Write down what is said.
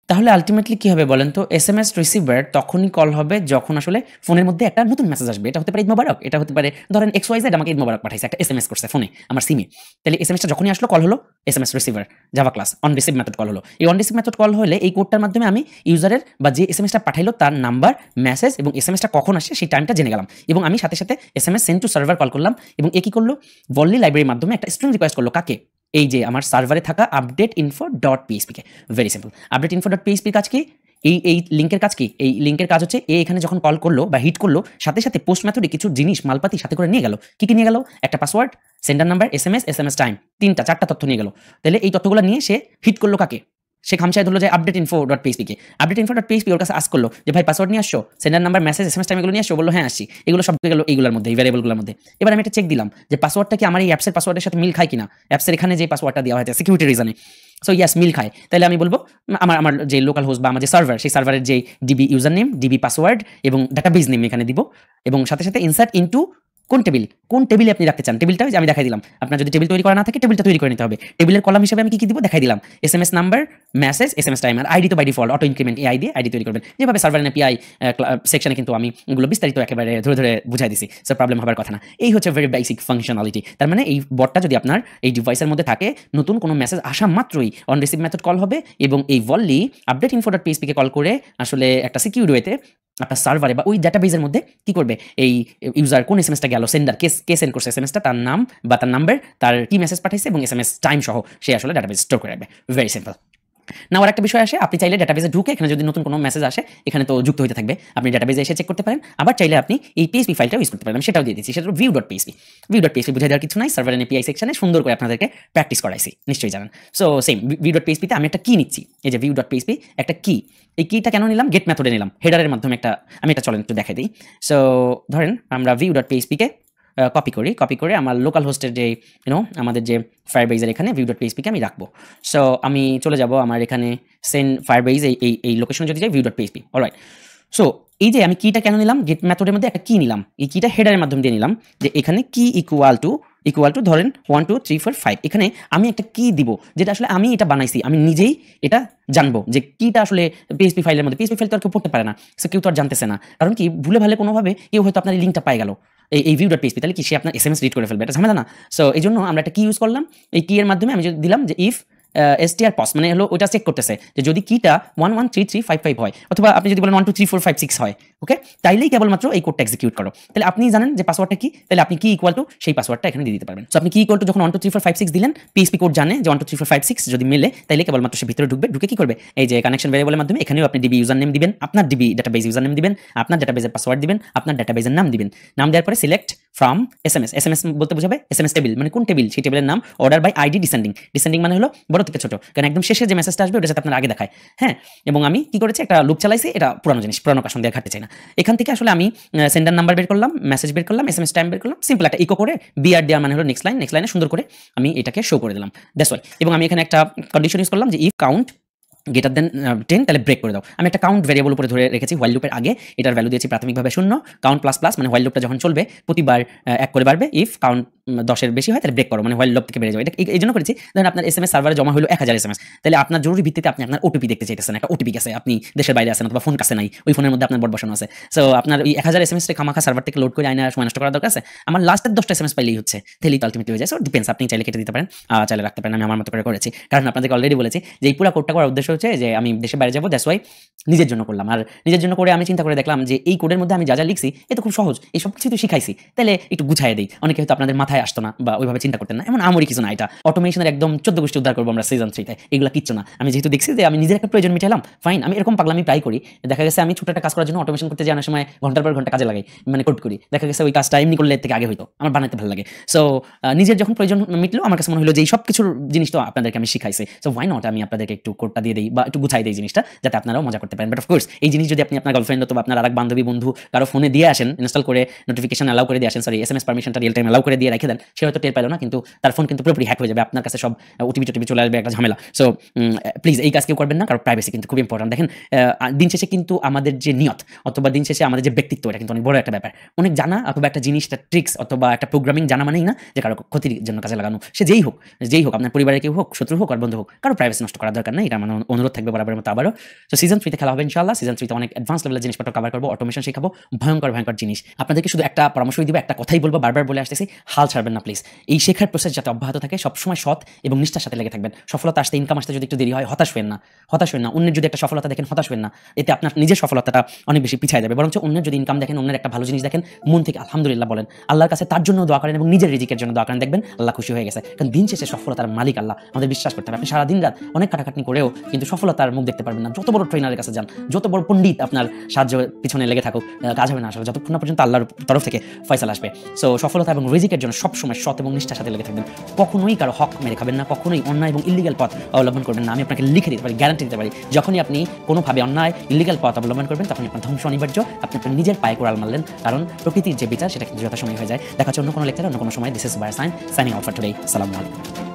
তাহলে আল্টিমেটলি কি হবে বলেন তো? এসএমএস রিসিভার তখনই কল হবে যখন আসলে ফোনের মধ্যে একটা নতুন মেসেজ আসবে। এটা হতে পারে ঈদ মোবারক, এটা হতে পারে ধরেন XYZ আমাকে ঈদ মোবারক পাঠাইছে, একটা এসএমএস করছে ফোনে আমার সিমে। তাহলে এসএমএসটা যখনই আসলো কল হলো SMS receiver Java class on receive method call হলো। এই অন রিসিভ মেথড কল হলে এই কোডটার মাধ্যমে আমি ইউজারের বা যে এসএমএসটা পাঠাইলো তার নাম্বার, মেসেজ এবং এসএমএসটা কখন আসে সেই টাইমটা জেনে গেলাম। এবং আমি সাথে সাথে SMS send to server call করলাম এবং এ কি করলো? ভল্লি লাইব্রেরির মাধ্যমে একটা স্ট্রিং রিকোয়েস্ট করলো কাকে? এই যে আমার সার্ভারে থাকা আপডেট ইনফো ডট পিএইচপি কে। Very simple. Update info dot পিএইচপির কাজ কি? এই লিঙ্কের কাজ কি? এই লিঙ্কের কাজ হচ্ছে এখানে যখন কল করলো বা হিট করলো সাথে সাথে পোস্ট মেথডে কিছু জিনিস মালপাতি সাথে করে নিয়ে গেল। কি নিয়ে গেল? একটা password, sender number, SMS time, 3টা 4টা তথ্য নিয়ে গেল। তাহলে এই তথ্যগুলো নিয়ে সে হিট করলো কাকে? সে খামচায় ধরলো যে আপডেট ইনফো ডট পিএইচপি কে। আপডেট ইনফো ডট পিএইচপি ওর কাছে আস্ক করলো যে ভাই পাসওয়ার্ড নিয়ে আসছো, sender number, message, SMS time এগুলো নিয়ে আসছো? বললো হ্যাঁ আসছি। এগুলো সব গেল এইগুলোর মধ্যে, এই ভ্যারিয়েবলগুলোর মধ্যে। এবার আমি একটা চেক দিলাম যে পাসওয়ার্ডটা কি আমার এই অ্যাপসের পাসওয়ার্ডের সাথে মিল খায় কিনা। অ্যাপসের এখানে যে পাসওয়ার্ডটা দেওয়া হয়েছে সিকিউরিটি রিজনে, সো ইয়াস মিল খায়। তাহলে আমি বলবো আমার যে লোকাল হোস্ট বা আমার যে সার্ভার, সেই সার্ভারের যে DB user name, DB password এবং ডাটাবেস নেম এখানে দিব এবং সাথে সাথে ইনসার্ট ইনটু কোন টেবিলে আপনি রাখতে চান টেবিলটা আমি দেখাই দিলাম। আপনার যদি টেবিল তৈরি করা না থাকে টেবিলটা তৈরি করে নিতে হবে। টেবিলের কলাম হিসেবে আমি কি দিব দেখাই দিলাম। SMS number, message, SMS time আর আইডি তো বাই ডিফল্ট অটো ইনক্রিমেন্ট এই আইডি তৈরি করবেন। যেভাবে সার্ভার এপিআই সেকশনে কিন্তু আমি এগুলো বিস্তারিত একেবারে ধরে ধরে বুঝাই দিছি, সো প্রবলেম হবার কথা না। এই হচ্ছে ভেরি বেসিক ফাংশনালিটি। তার মানে এই বটটা যদি আপনার এই ডিভাইসের মধ্যে থাকে, নতুন কোনো মেসেজ আসা মাত্রই অন রিসিভ মেথড কল হবে এবং এই Volley update info dot PHP কে কল করে আসলে একটা সিকিউর ওয়েতে আপনার সার্ভারে বা ওই ডাটাবেজের মধ্যে কি করবে, এই ইউজার কোন এসএমএসটা গেল, সেন্ডার কে সেন্ড করছে এসএমএসটা, তার নাম বা তার নাম্বার, তার কি মেসেজ পাঠাইছে এবং এসএমএস টাইম সহ সে আসলে ডাটাবেজ স্টোর করে রাখবে। Very simple. না আর একটা বিষয় আসে, আপনি চাইলে ডাটাবেজে ঢুকে এখানে যদি নতুন কোনো মেসেজ আসে এখানে তো যুক্ত হতে থাকবে, আপনি ডাটাবেজে এসে চেক করতে পারেন। আবার চাইলে আপনি এই পিএইচপি ফাইলটা ইউজ করতে পারেন, আমি সেটাও দিয়ে দিচ্ছি। সেটা ভিউ ডট পিএইচপি বুঝাই দেওয়ার কিছু নাই, সার্ভার এপিআই সেকশনে সুন্দর করে আপনাদেরকে প্র্যাকটিস করাইছি, নিশ্চয়ই জানেন। সো সেম ভিউ ডট পিএইচপিতে আমি একটা কি নিচ্ছি, এই যে ভিউ ডট পিএইচপি একটা কি। এই কিটা কেন নিলাম? গেট মেথডে নিলাম, হেডারের মাধ্যমে একটা আমি এটা চলেন একটু দেখাই দিই। সো ধরেন আমরা ভিউ ডট পিএইচপিকে কপি করে আমার লোকাল হোস্টের যে আমাদের যে ফায়ারবেজের এখানে ভিউ ডট পিএইচপিকে আমি রাখবো। সো আমি চলে যাব আমার এখানে সেন্ড ফায়ারবেজ এই লোকেশনে যদি যাই view dot PHP. Alright. So এই যে আমি কিটা কেন নিলাম? গেট মেথডের মধ্যে একটা কি নিলাম, এই কিটা হেডারের মাধ্যমে দিয়ে নিলাম যে এখানে কি ইকুয়াল টু ধরেন 1 2 3 4 5। এখানে আমি একটা কি দিব যেটা আসলে আমি এটা বানাইছি, আমি নিজেই এটা জানবো যে কিটা আসলে পিএইচপি ফাইলের মধ্যে। পিএইচপি ফাইল তো আর কেউ পড়তে পারে না, সো কেউ তো আর জানতেছে না। কারণ কি ভুলে ভালে কোনোভাবে কেউ হয়তো আপনার এই লিঙ্কটা পাই গেল এই ভিউ ডট পিএইচপি, তাহলে কি সে আপনার এসএমএস রিড করে ফেলবে, এটা ঝামেলা না। সো এই জন্য আমরা একটা কি ইউজ করলাম, এই কি এর মাধ্যমে আমি যদি দিলাম যে ইফ str পজ মানে হলো ওইটা চেক করতেছে যে যদি কিটা 1 1 3 3 5 5 হয় অথবা আপনি যদি বলেন 1 2 3 4 5 6 হয়, ওকে, তাইলেই কেবলমাত্র এই কোডটা এক্সিকিউট করো। তাহলে আপনি জানেন যে পাসওয়ার্ডটা কি, তাহলে আপনি কি ইকুয়াল টু সেই পাসওয়ার্ডটা এখানে দিয়ে দিতে পারবেন। সো আপনি কি ইকুয়াল টু যখন 1 2 3 4 5 6 দিলেন, পিএইচপি কোড জানে যে 1 2 3 4 5 6 যদি মিলে তাইলে কেবলমাত্র সে ভিতরে ঢুকবে, ঢুকে কি করবে, এই যে কানেকশন ভ্যারিয়েবলের মাধ্যমে এখানেও আপনি ডিবি ইউজার নেম দিবেন, আপনার ডিবি ডাটাবেস ইউজার নেম দিবেন, আপনার ডাটাবেসের পাসওয়ার্ড দিবেন, আপনার ডাটাবেসের নাম দিবেন। নাম দেওয়ার পরে সিলেক্ট ফ্রম এসএমএস বলতে বোঝাবে এসএমএস টেবিল মানে কোন টেবিল, সেই টেবিলের নাম, অর্ডার বাই আইডি ডিসেন্ডিং মানে হলো বড় থেকে ছোট, কারণ একদম শেষে যে মেসেজটা আসবে ওটা যাতে আপনার আগে দেখায়। হ্যাঁ, এবং আমি কি করেছি একটা লুপ চালাইছি, এটা পুরানো জিনিস, পুরানো কাশন দিয়ে ঘাটতে চাই না। এখান থেকে আসলে আমি সেন্ডার নাম্বার বের করলাম, মেসেজ বের করলাম, এসএমএস টাইম বের করলাম, সিম্পল একটা ইকো করে বিআর দেওয়া মানে হলো নেক্সট লাইনে সুন্দর করে আমি এটাকে শো করে দিলাম, দ্যাটস ওয়াই। এবং আমি এখানে একটা কন্ডিশন ইউজ করলাম যে ইফ কাউন্ট গ্রেটার দেন 10 তাহলে ব্রেক করে দাও। আমি একটা কাউন্ট ভ্যারিয়েবল উপরে ধরে রেখেছি হোয়াইল লুপের আগে, এটার ভ্যালু দিয়েছি প্রাথমিকভাবে 0, কাউন্ট প্লাস প্লাস মানে হোয়াইল লুপটা যখন চলবে প্রতিবার 1 করে বাড়বে, ইফ কাউন্ট 10 বেশি হয় তাহলে ব্রেক করো মানে হোয়াইল লুপ থেকে বেড়ে যাবে। এটা এই জন্য করেছি, ধরেন আপনার এসএমএস সার্ভারে জমা হলো 1000 এসএমএস, তাহলে আপনার জরুরি ভিত্তিতে আপনি আপনার ওটিপি দেখতে চাইতেছেন, একটা ওটিপি গেছে, আপনি দেশের বাইরে আছেন অথবা ফোন কাছে নাই, ওই ফোনের মধ্যে আপনার বট বসানো আছে। সো আপনার ওই 1000 এসএমএস টা খামাখা সার্ভার থেকে লোড করে আইনা সময় নষ্ট করার দরকার আছে, আমার লাস্টের 10টা এসএমএস পাইলেই হচ্ছে, তাহলেই তো আলটিমেটলি হয়ে যায়। সো ডিপেন্ডস, আপনি চাইলে কেটে দিতে পারেন, চাইলে রাখতে পারেন, আমি আমার মতো করে করেছি। কারণ আপনাদেরকে অলরেডি বলেছি যে এই পুরো কোডটা করার উদ্দেশ্য হচ্ছে যে আমি দেশের বাইরে যাবো, দ্যাটস ওয়াই নিজের জন্য করলাম। আর নিজের জন্য করে আমি চিন্তা করে দেখলাম যে এই কোডের মধ্যে আমি যা যা লিখছি এ তো খুব সহজ, এই সব কিছু তো শিখাইছি, তাহলে একটু গুছাই দিই। অনেকে হয়তো আপনাদের মাথায় আসতো না বা ওইভাবে চিন্তা করতেন না, এমন আমরি কিছু না, এটা অটোমেশনের একদম 14 গোষ্ঠী উদ্ধার করবো আমরা সিজন 3 তে, এগুলো কিচ্ছু না। আমি যেহেতু দেখছি যে আমি নিজের একটা প্রয়োজন মিটালাম, ফাইন, আমি এরকম পাগলামি প্রায় করি। দেখা গেছে আমি ছোট একটা কাজ করার জন্য অটোমেশন করতে যাওয়ার সময় ঘন্টার পর ঘন্টা কাজে লাগাই, মানে কোড করি, দেখা গেছে ওই কাজটা এমনি করলে এর থেকে আগে হইতো, আমার বানাতে ভালো লাগে। সো নিজের যখন প্রয়োজন মিটলো আমার কাছে মনে হলো যে এই সব কিছুর জিনিস তো আপনাদেরকে আমি শিখাইছি, সো ওয়াই নট আমি আপনাদেরকে একটু কোডটা দিয়ে দিই বা একটু গুছাই দিই জিনিসটা, যাতে আপনারাও মজা করতে পারেন। বাট অফকোর্স এই জিনিস যদি আপনি আপনার গার্লফ্রেন্ড অথবা আপনার আরেক বান্ধবী বন্ধু কারো ফোনে দিয়ে আসেন, ইনস্টল করে নোটিফিকেশন অ্যালাউ করে দিয়ে আসেন, সরি এসএমএস পারমিশনটা রিয়েল টাইম অ্যালাউ করে দিয়ে রেখে দেন, সে হয়তো টের পেলো না, কিন্তু তার ফোন কিন্তু পুরোপুরি হ্যাক হয়ে যাবে, আপনার কাছে সব ওটিপি চলে আসবে, একটা ঝামেলা। সো প্লিজ এই কাজ কেউ করবেন না, কারণ প্রাইভেসি কিন্তু খুব ইম্পর্টেন্ট। দেখেন দিন শেষে কিন্তু আমাদের যে নিয়ত অথবা দিন শেষে আমাদের যে ব্যক্তিত্ব, এটা কিন্তু অনেক বড় একটা ব্যাপার। অনেক জানা অথবা একটা জিনিসটা ট্রিক্স অথবা একটা প্রোগ্রামিং জানা মানেই না যে কারো ক্ষতির জন্য কাজে লাগানো, সে যেই হোক আপনার পরিবারের কেউ হোক, শত্রু হোক আর বন্ধু হোক, কারো প্রাইভেসি নষ্ট করার দরকার নেই, এটা আমার অনুরোধ থাকবে বরাবরের মতো আবারও। তো সিজন 3 তে খেলা হবে ইনশাআল্লাহ। সিজন 3 তে অনেক অ্যাডভান্স লেভেলের জিনিসপত্র কভার করব, অটোমেশন শেখাবো, ভয়ঙ্কর জিনিস। আপনাদেরকে শুধু একটা পরামর্শই দিব, একটা কথাই বলবো, বারবার বলে আসতেছি, হাল ছাড়বেন না প্লিজ। এই শেখার প্রসেস যাতে অব্যাহত থাকে, সবসময় সৎ এবং নিষ্ঠার সাথে লেগে থাকবেন। সফলতা আসতে, ইনকাম আসতে যদি একটু দেরি হয়, হতাশ হবেন না। অন্যের যদি একটা সফলতা দেখেন, হতাশ হবেন না। এতে আপনার নিজের সফলতাটা অনেক বেশি পিছায় যাবে। বরঞ্চ অন্যের যদি ইনকাম দেখেন, অন্যের একটা ভালো জিনিস দেখেন, মন থেকে আলহামদুলিল্লাহ বলেন, আল্লাহর কাছে তার জন্য দোয়া করেন এবং নিজের রিজিকের জন্য দোয়া করেন, দেখবেন আল্লাহ খুশি হয়ে গেছে। কারণ দিন শেষে সফলতার মালিক আল্লাহ, আমাদের বিশ্বাস করতে হবে। আপনি সারা দিন রাত অনেক খাটাখাটনি করেও কিন্তু সফলতার মুখ দেখতে পারবেন না। যত বড় ট্রেনারের কাছে যান, যত বড় পণ্ডিত আপনার সাহায্য পিছনে লেগে থাকুক, কাজ হবে না আসলে, যতক্ষণ না পর্যন্ত আল্লাহর তরফ থেকে ফয়সালা আসবে। সো সফলতা এবং রিজিকের জন্য সবসময় সৎ এবং নিষ্ঠার সাথে লেগে থাকবেন। কখনোই কারো হক মেরে খাবেন না, কখনোই অন্যায় এবং ইল্লিগাল পথ অবলম্বন করবেন না। আমি আপনাকে লিখে দিতে পারি, গ্যারান্টি দিতে পারি, যখনই আপনি কোনোভাবে অন্যায় ইল্লিগাল পথ অবলম্বন করবেন, তখন আপনার ধ্বংস অনিবার্য। আপনি আপনার নিজের পায়ে কোড়াল মারলেন, কারণ প্রকৃতির যে বিচার সেটা কিন্তু যথাসময় হয়ে যায়। দেখা হচ্ছে অন্য কোনো লেকচারে, অন্য কোনো সময়। দিস ইজ বায়ার সাইনিং আউট ফর টুডে। আসসালামু আলাইকুম।